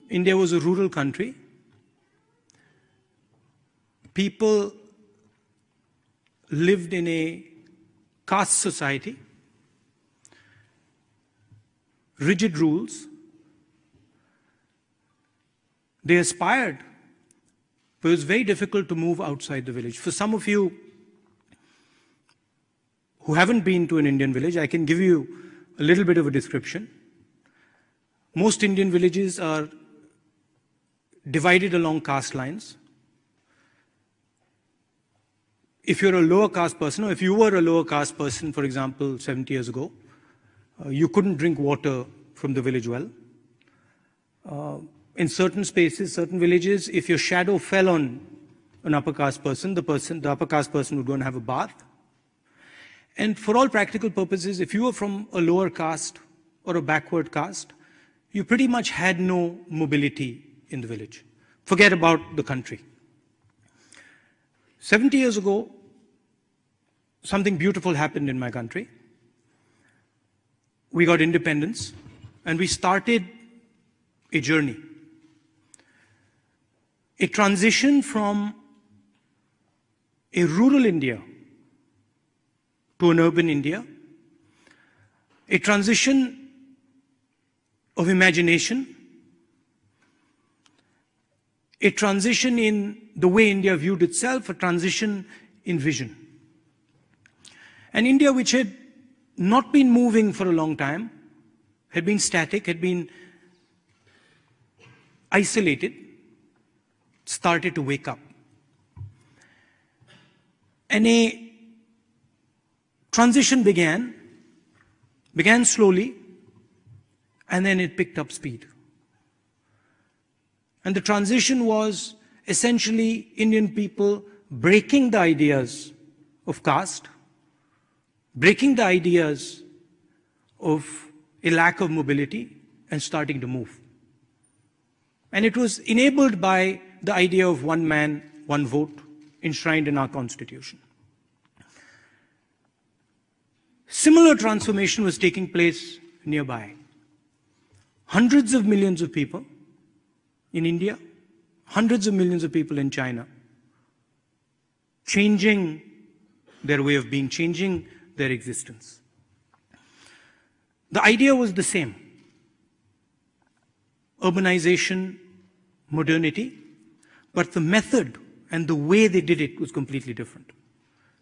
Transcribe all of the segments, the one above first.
India was a rural country. People lived in a caste society, rigid rules. They aspired, but it was very difficult to move outside the village. For some of you who haven't been to an Indian village, I can give you a little bit of a description. Most Indian villages are divided along caste lines. If you're a lower caste person, or if you were a lower caste person, for example, 70 years ago, you couldn't drink water from the village well. In certain spaces, certain villages, if your shadow fell on an upper caste person, the upper caste person would go and have a bath. And for all practical purposes, if you were from a lower caste or a backward caste, you pretty much had no mobility in the village. Forget about the country. 70 years ago, something beautiful happened in my country. We got independence, and we started a journey. A transition from a rural India to an urban India. A transition of imagination. A transition in the way India viewed itself, a transition in vision. And India, which had not been moving for a long time, had been static, had been isolated, started to wake up. And a transition began slowly, and then it picked up speed. And the transition was essentially Indian people breaking the ideas of caste, breaking the ideas of a lack of mobility, and starting to move. And it was enabled by the idea of one man, one vote, enshrined in our constitution. Similar transformation was taking place nearby. Hundreds of millions of people in India, hundreds of millions of people in China, changing their way of being, changing their existence. The idea was the same. Urbanization, modernity, but the method and the way they did it was completely different.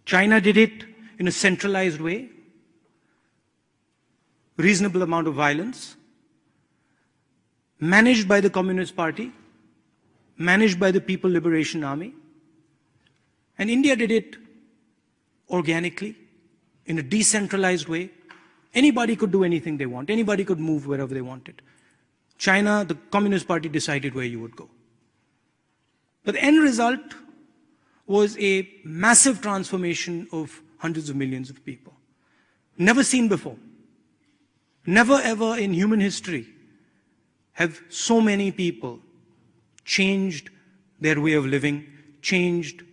China did it in a centralized way, reasonable amount of violence, managed by the Communist Party, managed by the People Liberation Army. And India did it organically, in a decentralized way. Anybody could do anything they want. Anybody could move wherever they wanted. China, the Communist Party decided where you would go. But the end result was a massive transformation of hundreds of millions of people. Never seen before. Never ever in human history have so many people changed their way of living, changed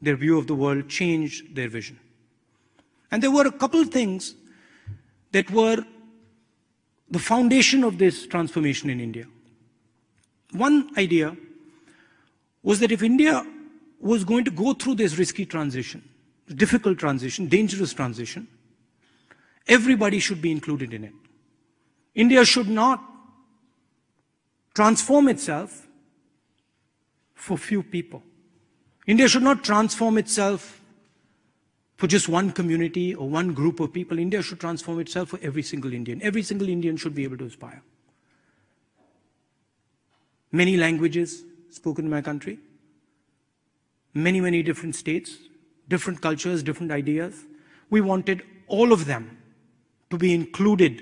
their view of the world, changed their vision. And there were a couple of things that were the foundation of this transformation in India. One idea was that if India was going to go through this risky transition, difficult transition, dangerous transition, everybody should be included in it. India should not transform itself for few people. India should not transform itself for just one community or one group of people. India should transform itself for every single Indian. Every single Indian should be able to aspire. Many languages spoken in my country, many different states, different cultures, different ideas. We wanted all of them to be included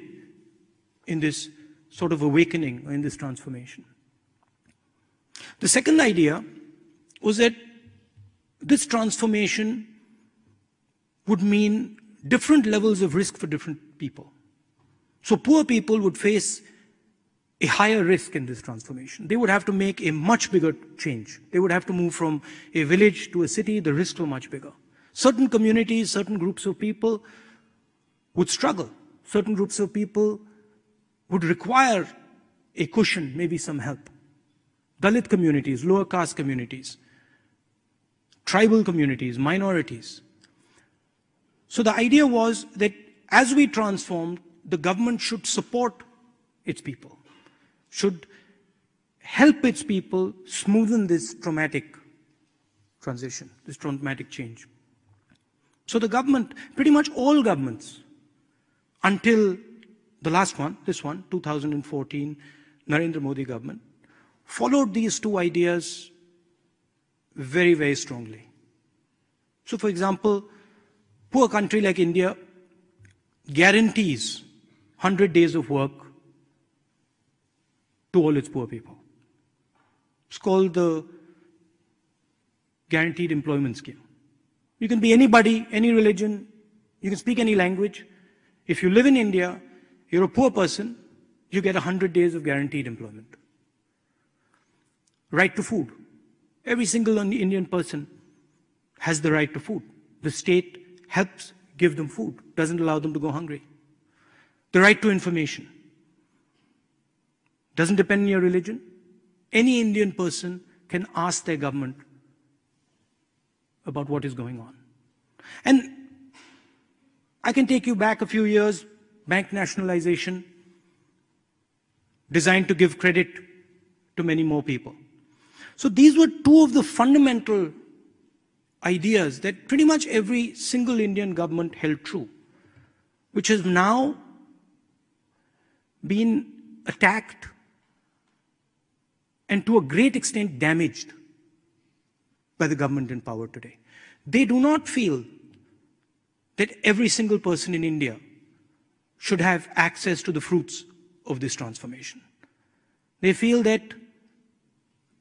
in this sort of awakening, in this transformation. The second idea was that this transformation would mean different levels of risk for different people. So poor people would face a higher risk in this transformation. They would have to make a much bigger change. They would have to move from a village to a city. The risks were much bigger. Certain communities, certain groups of people would struggle. Certain groups of people would require a cushion, maybe some help. Dalit communities, lower caste communities, tribal communities, minorities. So the idea was that as we transformed, the government should support its people, should help its people smoothen this traumatic transition, this traumatic change. So the government, pretty much all governments, until the last one, this one, 2014, Narendra Modi government, followed these two ideas very, very strongly. So for example, poor country like India guarantees 100 days of work to all its poor people. It's called the Guaranteed Employment Scheme. You can be anybody, any religion, you can speak any language. If you live in India, you're a poor person, you get 100 days of guaranteed employment. Right to food. Every single Indian person has the right to food. The state helps give them food, doesn't allow them to go hungry. The right to information. Doesn't depend on your religion. Any Indian person can ask their government about what is going on. And I can take you back a few years, bank nationalization, designed to give credit to many more people. So these were two of the fundamental ideas that pretty much every single Indian government held true, which has now been attacked and to a great extent damaged by the government in power today. They do not feel that every single person in India should have access to the fruits of this transformation. They feel that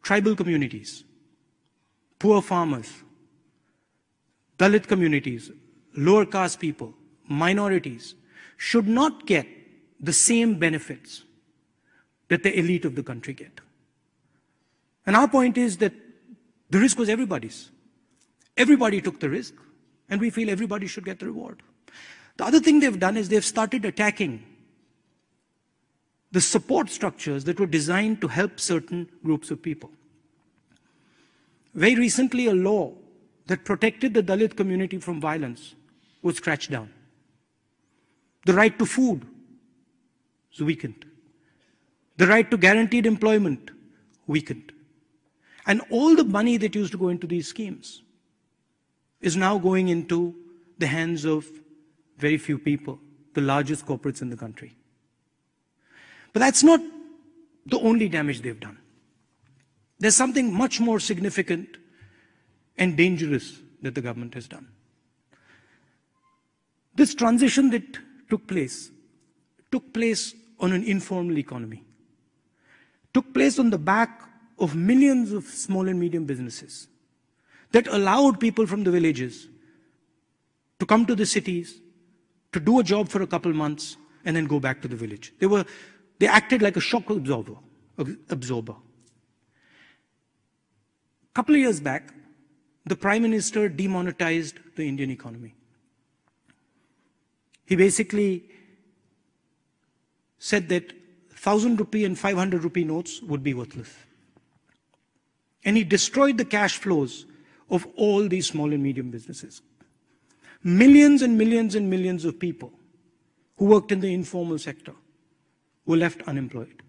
tribal communities, poor farmers, Dalit communities, lower caste people, minorities should not get the same benefits that the elite of the country get. And our point is that the risk was everybody's. Everybody took the risk, and we feel everybody should get the reward. The other thing they've done is they've started attacking the support structures that were designed to help certain groups of people. Very recently, a law that protected the Dalit community from violence was scratched down. The right to food was weakened. The right to guaranteed employment weakened. And all the money that used to go into these schemes is now going into the hands of very few people, the largest corporates in the country. But that's not the only damage they've done. There's something much more significant and dangerous that the government has done. This transition that took place on an informal economy, took place on the back of millions of small and medium businesses that allowed people from the villages to come to the cities, to do a job for a couple months, and then go back to the village. They acted like a shock absorber. A couple of years back, the Prime Minister demonetized the Indian economy. He basically said that 1,000 rupee and 500 rupee notes would be worthless. And he destroyed the cash flows of all these small and medium businesses. Millions and millions and millions of people who worked in the informal sector were left unemployed.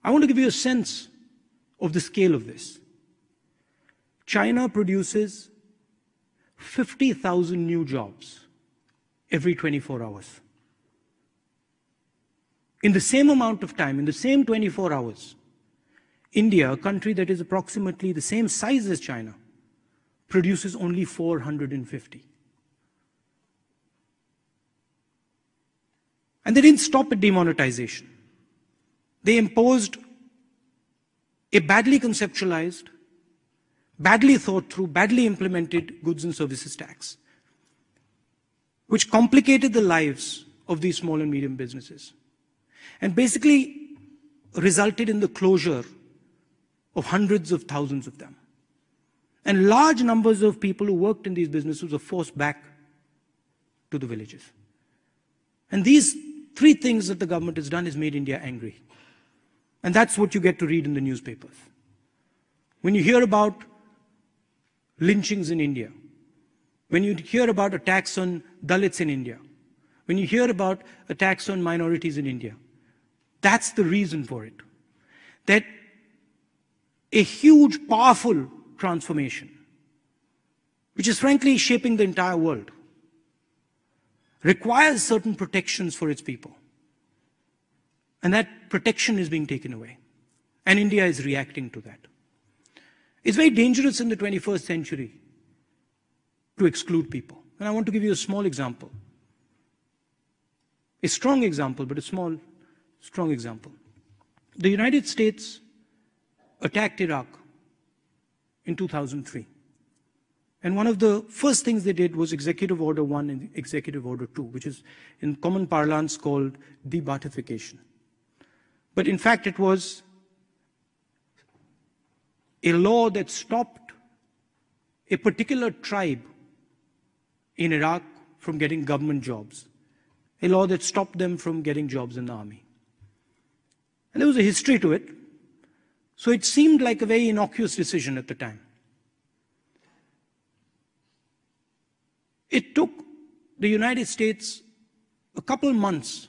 I want to give you a sense of the scale of this. China produces 50,000 new jobs every 24 hours. In the same amount of time, in the same 24 hours, India, a country that is approximately the same size as China, produces only 450. And they didn't stop at demonetization. They imposed a badly conceptualized, badly thought through, badly implemented goods and services tax, which complicated the lives of these small and medium businesses, and basically resulted in the closure of hundreds of thousands of them. And large numbers of people who worked in these businesses were forced back to the villages. And these three things that the government has done has made India angry. And that's what you get to read in the newspapers. when you hear about lynchings in India, when you hear about attacks on Dalits in India, when you hear about attacks on minorities in India, that's the reason for it. That a huge, powerful transformation, which is frankly shaping the entire world, requires certain protections for its people. And that protection is being taken away. And India is reacting to that. It's very dangerous in the 21st century to exclude people. And I want to give you a small example. A strong example, but a small, strong example. The United States attacked Iraq in 2003. And one of the first things they did was Executive Order 1 and Executive Order 2, which is in common parlance called de-Baathification. But in fact, it was a law that stopped a particular tribe in Iraq from getting government jobs. A law that stopped them from getting jobs in the army. And there was a history to it. So it seemed like a very innocuous decision at the time. It took the United States a couple months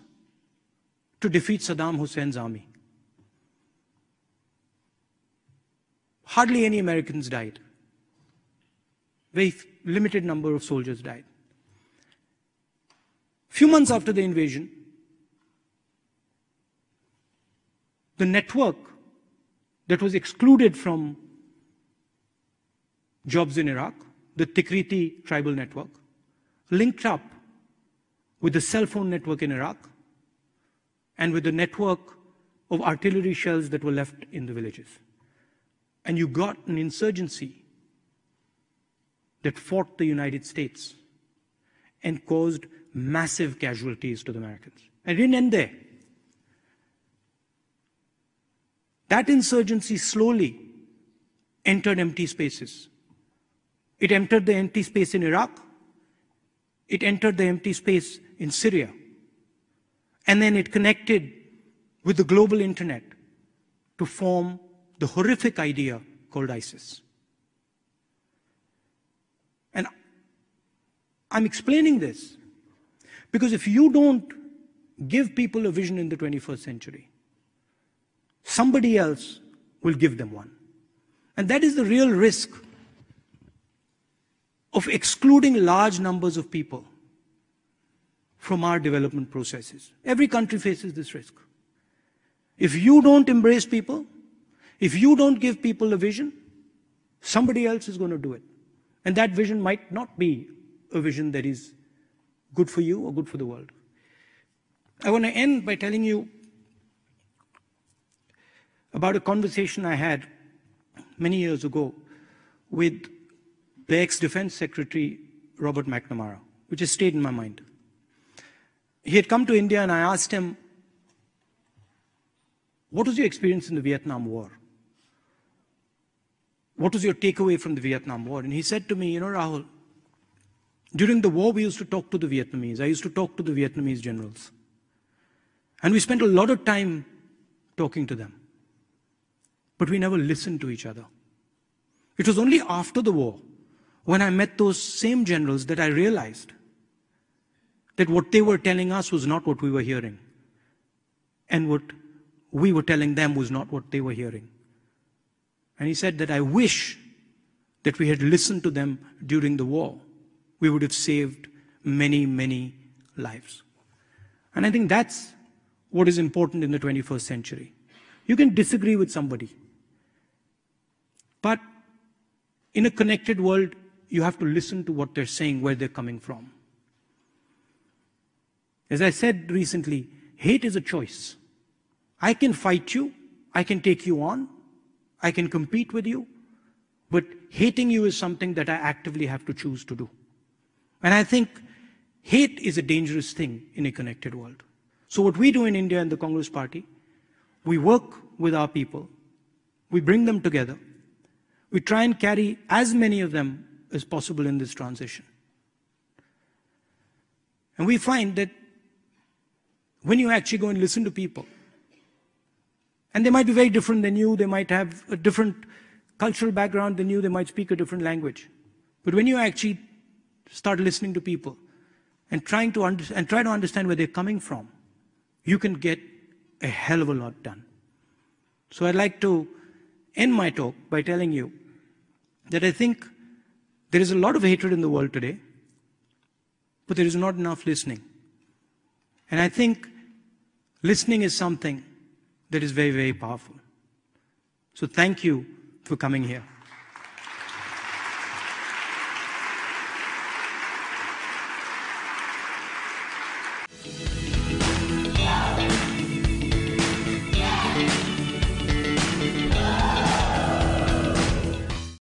to defeat Saddam Hussein's army. Hardly any Americans died. Very limited number of soldiers died. Few months after the invasion, the network that was excluded from jobs in Iraq, the Tikriti tribal network, linked up with the cell phone network in Iraq and with the network of artillery shells that were left in the villages. And you got an insurgency that fought the United States and caused massive casualties to the Americans. And it didn't end there. That insurgency slowly entered empty spaces. It entered the empty space in Iraq. It entered the empty space in Syria. And then it connected with the global internet to form the horrific idea called ISIS. And I'm explaining this because if you don't give people a vision in the 21st century, somebody else will give them one. And that is the real risk of excluding large numbers of people from our development processes. Every country faces this risk. If you don't embrace people, if you don't give people a vision, somebody else is going to do it. And that vision might not be a vision that is good for you or good for the world. I want to end by telling you about a conversation I had many years ago with the ex-Defense Secretary, Robert McNamara, which has stayed in my mind. He had come to India and I asked him, what was your experience in the Vietnam War? What was your takeaway from the Vietnam War? And he said to me, you know, Rahul, during the war we used to talk to the Vietnamese. I used to talk to the Vietnamese generals. And we spent a lot of time talking to them. But we never listened to each other. It was only after the war, when I met those same generals, that I realized that what they were telling us was not what we were hearing. And what we were telling them was not what they were hearing. And he said that I wish that we had listened to them during the war. We would have saved many, many lives. And I think that's what is important in the 21st century. You can disagree with somebody, but in a connected world, you have to listen to what they're saying, where they're coming from. As I said recently, hate is a choice. I can fight you, I can take you on, I can compete with you, but hating you is something that I actively have to choose to do. And I think hate is a dangerous thing in a connected world. So what we do in India and the Congress Party, we work with our people, we bring them together, we try and carry as many of them as possible in this transition. And we find that when you actually go and listen to people, and they might be very different than you, they might have a different cultural background than you, they might speak a different language. But when you actually start listening to people and try to understand where they're coming from, you can get a hell of a lot done. So I'd like to end my talk by telling you that I think there is a lot of hatred in the world today, but there is not enough listening. And I think listening is something that is very, very powerful. So thank you for coming here.